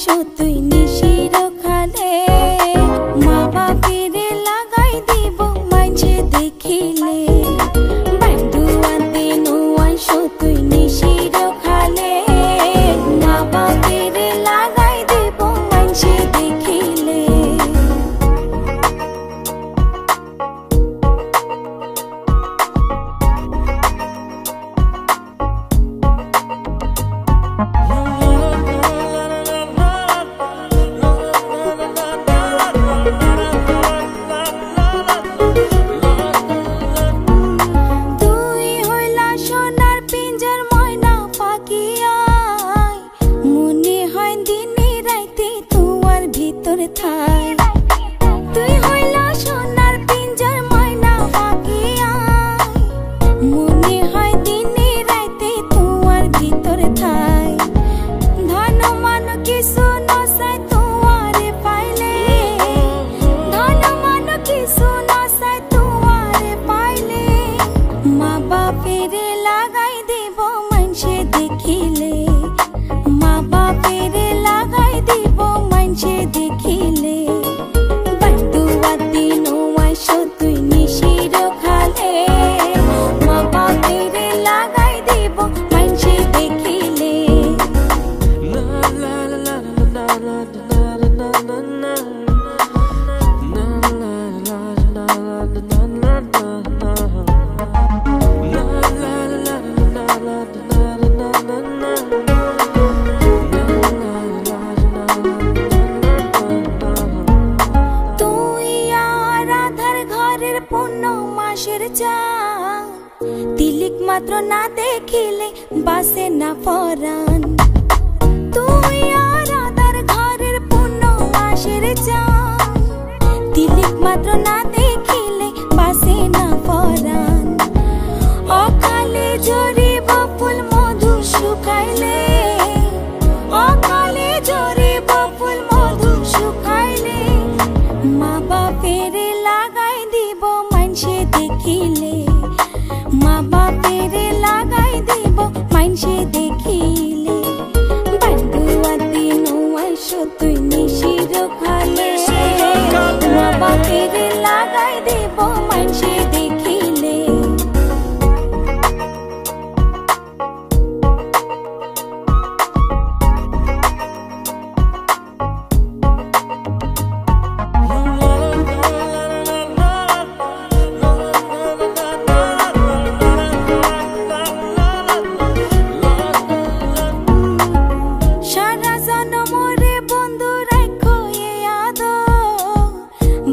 আইসো তুই নিশির খালে মা বাপেরে লাগাই দিব মাঝে দেখিলে বান্ধুয়া দিন আইসো তুই নিশির খালে মা বাপেরে লাগাই দিব মাঝে দেখিলে তুই হইলা সোনার পিঞ্জর ময়না পাখি মনে হয় দিনে রাইতে তোমার ভিতর থাই ধন মান কিছু নসাই তোমারে পাইলে ধন মান কিছু নসাই তোমারে পাইলে মা বাপেরে লাগাই দেব মানসে দেখিলে মা বাপেরে লাগাই দেব মানসে দেখিলে তুই নিশির খালে মা বাপেরে লাগাই দেব মানসে দেখিলে তিলিক মাত্র না দেখিলে বাসে না পরাণ তুই আর আদার ঘরের পূর্ণ মাসের চান তিলিক মাত্র না দেখিলে বাসে না পরাণ অকালে ঝরিব ফুল মধু শুকাইলে অকালে ঝরিব ফুল মধু শুকাইলে মা বাপেরে লাগাই দিব মানসে দেখিলে মা বাপেরে লাগাই দিব মানসে দেখিলে বান্ধুয়া দিন আইসো তুই নিশির খালে মা বাপেরে লাগাই দিব মানসে দেখিলে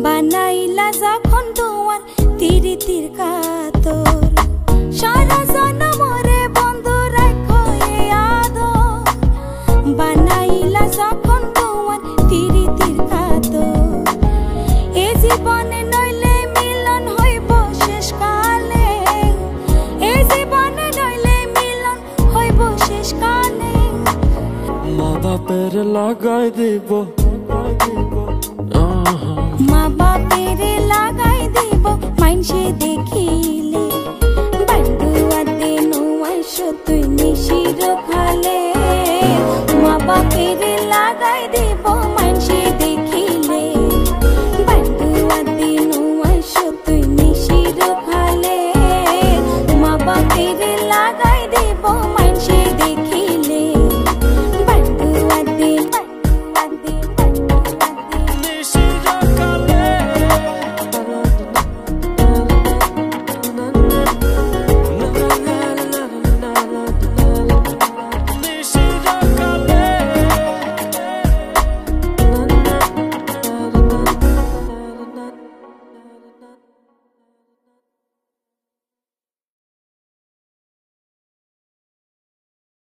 বানাইলা যখন তোমার তিরিতির কাতর সারা জনমরে বন্ধু রাখো এ আদর বানাইলা যখন তোমার তিরিতির কাতর এ জীবনে নইলে মিলন হইব শেষ কালে এ জীবনে নইলে মিলন হইব শেষ কালে মা বাপের লাগাই দেব মা বাপেরে লাগাই দেব মানসে দেখিলে বান্ধুয়া দিন আইসো তুই নিশির খালে